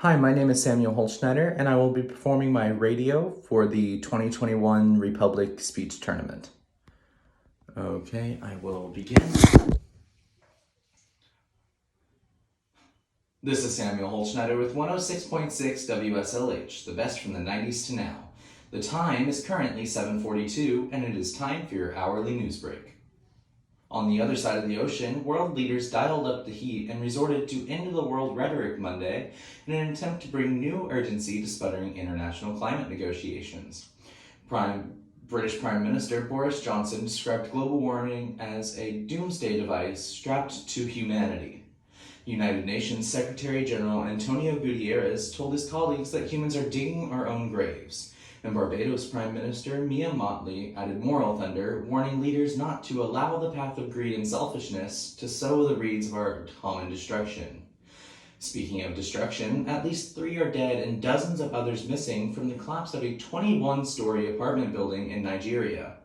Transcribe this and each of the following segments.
Hi, my name is Samuel Holschneider, and I will be performing my radio for the 2021 Republic Speech Tournament. Okay, I will begin. This is Samuel Holschneider with 106.6 WSLH, the best from the 90s to now. The time is currently 7:42, and it is time for your hourly news break. On the other side of the ocean, world leaders dialed up the heat and resorted to end-of-the-world rhetoric Monday in an attempt to bring new urgency to sputtering international climate negotiations. British Prime Minister Boris Johnson described global warming as a doomsday device strapped to humanity. United Nations Secretary General Antonio Guterres told his colleagues that humans are digging our own graves. And Barbados Prime Minister Mia Mottley added moral thunder, warning leaders not to allow the path of greed and selfishness to sow the weeds of our common destruction. Speaking of destruction, at least 3 are dead and dozens of others missing from the collapse of a 21-story apartment building in Nigeria.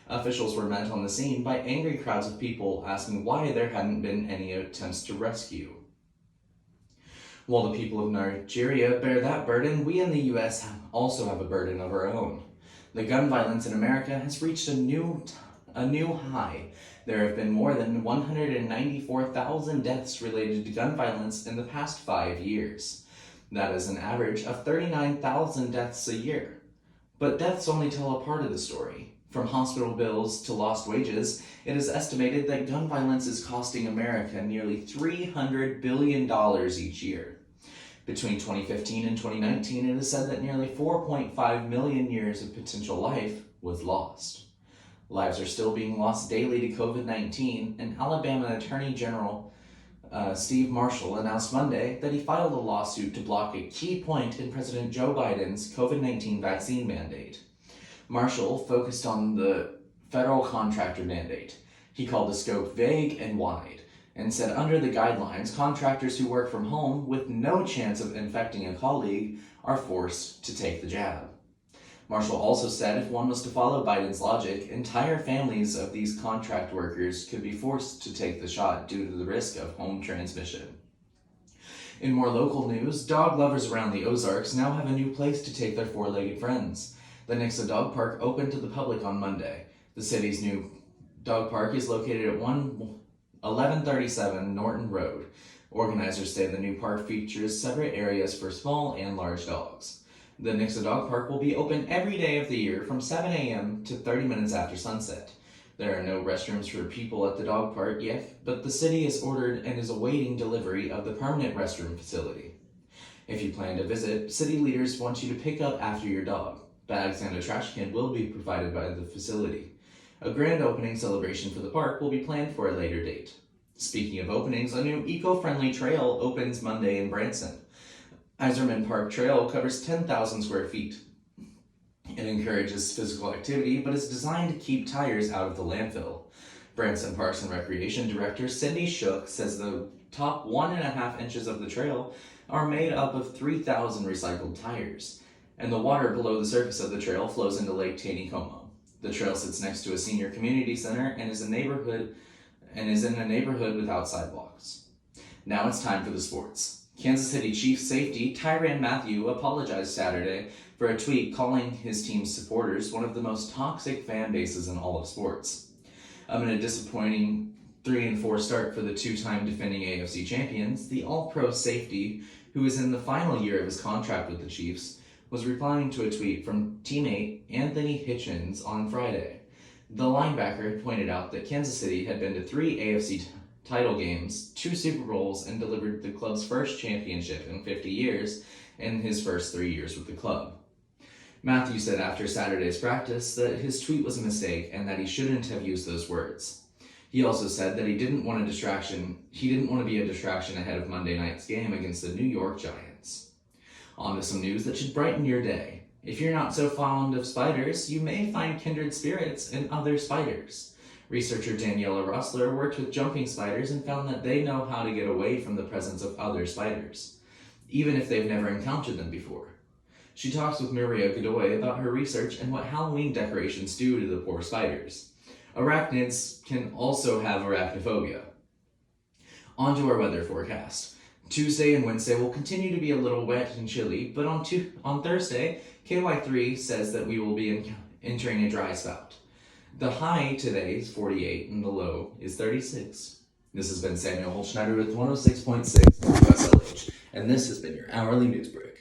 Officials were met on the scene by angry crowds of people asking why there hadn't been any attempts to rescue. While the people of Nigeria bear that burden, we in the U.S. also have a burden of our own. The gun violence in America has reached a new high. There have been more than 194,000 deaths related to gun violence in the past 5 years. That is an average of 39,000 deaths a year. But deaths only tell a part of the story. From hospital bills to lost wages, it is estimated that gun violence is costing America nearly $300 billion each year. Between 2015 and 2019, it is said that nearly 4.5 million years of potential life was lost. Lives are still being lost daily to COVID-19, and Alabama Attorney General Steve Marshall announced Monday that he filed a lawsuit to block a key point in President Joe Biden's COVID-19 vaccine mandate. Marshall focused on the federal contractor mandate. He called the scope vague and wide, and said under the guidelines, contractors who work from home with no chance of infecting a colleague are forced to take the jab. Marshall also said if one was to follow Biden's logic, entire families of these contract workers could be forced to take the shot due to the risk of home transmission. In more local news, dog lovers around the Ozarks now have a new place to take their four-legged friends. The Nixa Dog Park opened to the public on Monday. The city's new dog park is located at 1137 Norton Road. Organizers say the new park features separate areas for small and large dogs. The Nixa Dog Park will be open every day of the year from 7 a.m. to 30 minutes after sunset. There are no restrooms for people at the dog park yet, but the city has ordered and is awaiting delivery of the permanent restroom facility. If you plan to visit, city leaders want you to pick up after your dog. Bags and a trash can will be provided by the facility. A grand opening celebration for the park will be planned for a later date. Speaking of openings, a new eco-friendly trail opens Monday in Branson. Iserman Park Trail covers 10,000 square feet. It encourages physical activity, but is designed to keep tires out of the landfill. Branson Parks and Recreation Director Cindy Shook says the top 1.5 inches of the trail are made up of 3,000 recycled tires, and the water below the surface of the trail flows into Lake Taneycomo. The trail sits next to a senior community center and is in a neighborhood without sidewalks. Now it's time for the sports. Kansas City Chiefs safety Tyrann Mathieu apologized Saturday for a tweet calling his team's supporters one of the most toxic fan bases in all of sports. Amid a disappointing 3-4 start for the two-time defending AFC champions, the All-Pro safety, who is in the final year of his contract with the Chiefs, was replying to a tweet from teammate Anthony Hitchens on Friday. The linebacker pointed out that Kansas City had been to 3 AFC title games, 2 Super Bowls, and delivered the club's first championship in 50 years in his first 3 years with the club. Mathieu said after Saturday's practice that his tweet was a mistake and that he shouldn't have used those words. He also said that he didn't want to be a distraction ahead of Monday night's game against the New York Giants. On to some news that should brighten your day. If you're not so fond of spiders, you may find kindred spirits in other spiders. Researcher Daniela Rossler worked with jumping spiders and found that they know how to get away from the presence of other spiders, even if they've never encountered them before. She talks with Maria Godoy about her research and what Halloween decorations do to the poor spiders. Arachnids can also have arachnophobia. On to our weather forecast. Tuesday and Wednesday will continue to be a little wet and chilly, but on Thursday, KY3 says that we will be entering a dry spout. The high today is 48 and the low is 36. This has been Samuel Holschneider with 106.6 WSLH, and this has been your hourly news break.